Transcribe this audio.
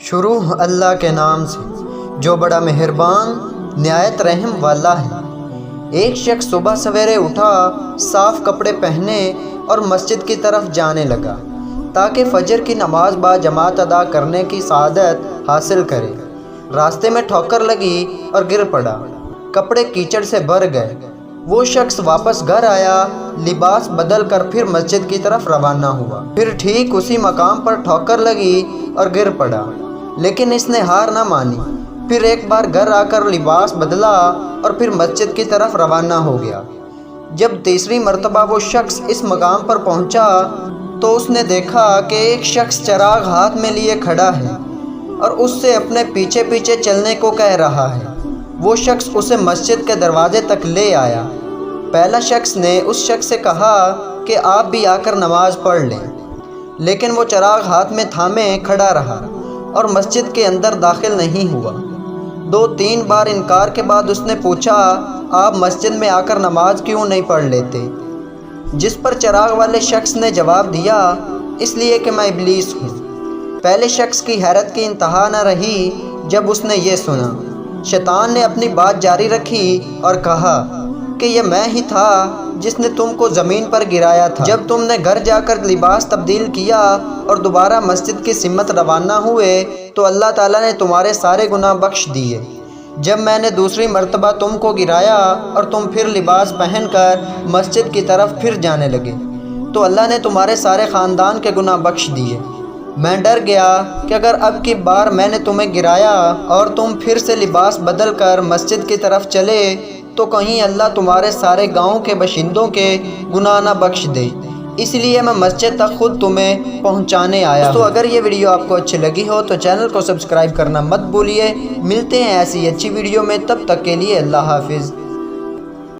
شروع اللہ کے نام سے جو بڑا مہربان نہایت رحم والا ہے۔ ایک شخص صبح سویرے اٹھا، صاف کپڑے پہنے اور مسجد کی طرف جانے لگا تاکہ فجر کی نماز با جماعت ادا کرنے کی سعادت حاصل کرے۔ راستے میں ٹھوکر لگی اور گر پڑا، کپڑے کیچڑ سے بھر گئے۔ وہ شخص واپس گھر آیا، لباس بدل کر پھر مسجد کی طرف روانہ ہوا۔ پھر ٹھیک اسی مقام پر ٹھوکر لگی اور گر پڑا، لیکن اس نے ہار نہ مانی۔ پھر ایک بار گھر آ کر لباس بدلا اور پھر مسجد کی طرف روانہ ہو گیا۔ جب تیسری مرتبہ وہ شخص اس مقام پر پہنچا تو اس نے دیکھا کہ ایک شخص چراغ ہاتھ میں لیے کھڑا ہے اور اس سے اپنے پیچھے پیچھے چلنے کو کہہ رہا ہے۔ وہ شخص اسے مسجد کے دروازے تک لے آیا۔ پہلا شخص نے اس شخص سے کہا کہ آپ بھی آ کر نماز پڑھ لیں، لیکن وہ چراغ ہاتھ میں تھامے کھڑا رہا اور مسجد کے اندر داخل نہیں ہوا۔ 2-3 بار انکار کے بعد اس نے پوچھا، آپ مسجد میں آ کر نماز کیوں نہیں پڑھ لیتے؟ جس پر چراغ والے شخص نے جواب دیا، اس لیے کہ میں ابلیس ہوں۔ پہلے شخص کی حیرت کی انتہا نہ رہی جب اس نے یہ سنا۔ شیطان نے اپنی بات جاری رکھی اور کہا کہ یہ میں ہی تھا جس نے تم کو زمین پر گرایا تھا جب تم نے گھر جا کر لباس تبدیل کیا اور دوبارہ مسجد کی سمت روانہ ہوئے تو اللہ تعالیٰ نے تمہارے سارے گناہ بخش دیے۔ جب میں نے دوسری مرتبہ تم کو گرایا اور تم پھر لباس پہن کر مسجد کی طرف پھر جانے لگے تو اللہ نے تمہارے سارے خاندان کے گناہ بخش دیے۔ میں ڈر گیا کہ اگر اب کی بار میں نے تمہیں گرایا اور تم پھر سے لباس بدل کر مسجد کی طرف چلے تو کہیں اللہ تمہارے سارے گاؤں کے باشندوں کے گناہ نہ بخش دے، اس لیے میں مسجد تک خود تمہیں پہنچانے آیا۔ تو اگر یہ ویڈیو آپ کو اچھی لگی ہو تو چینل کو سبسکرائب کرنا مت بھولیے۔ ملتے ہیں ایسی اچھی ویڈیو میں، تب تک کے لیے اللہ حافظ۔